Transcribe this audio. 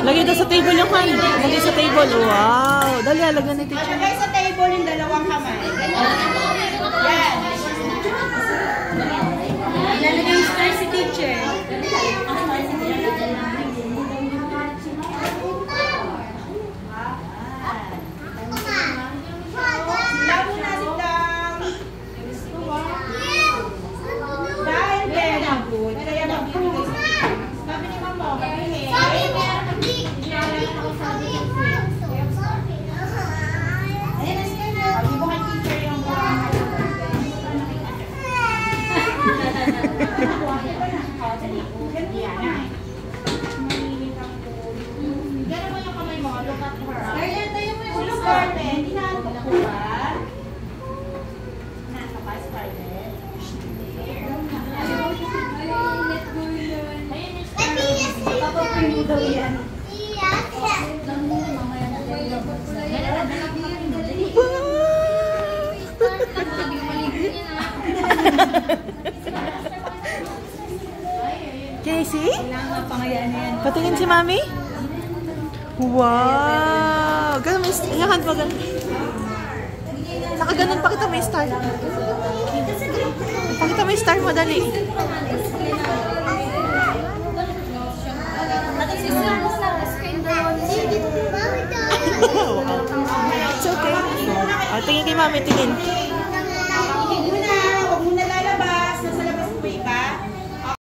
Lagay daw sa table yung hand. Lagay sa table. Wow. Dali, lagyan ni teacher. Lagay sa table yung dalawang kamay. Yan. Ilalagay yung star si teacher. Casey? Patingin si Mami? Wow! Ganun, iyakan mo ganun. Nakaganon, pakita mo yung star. Pakita mo yung star mo, dali. It's okay. Tingin kay Mami, tingin.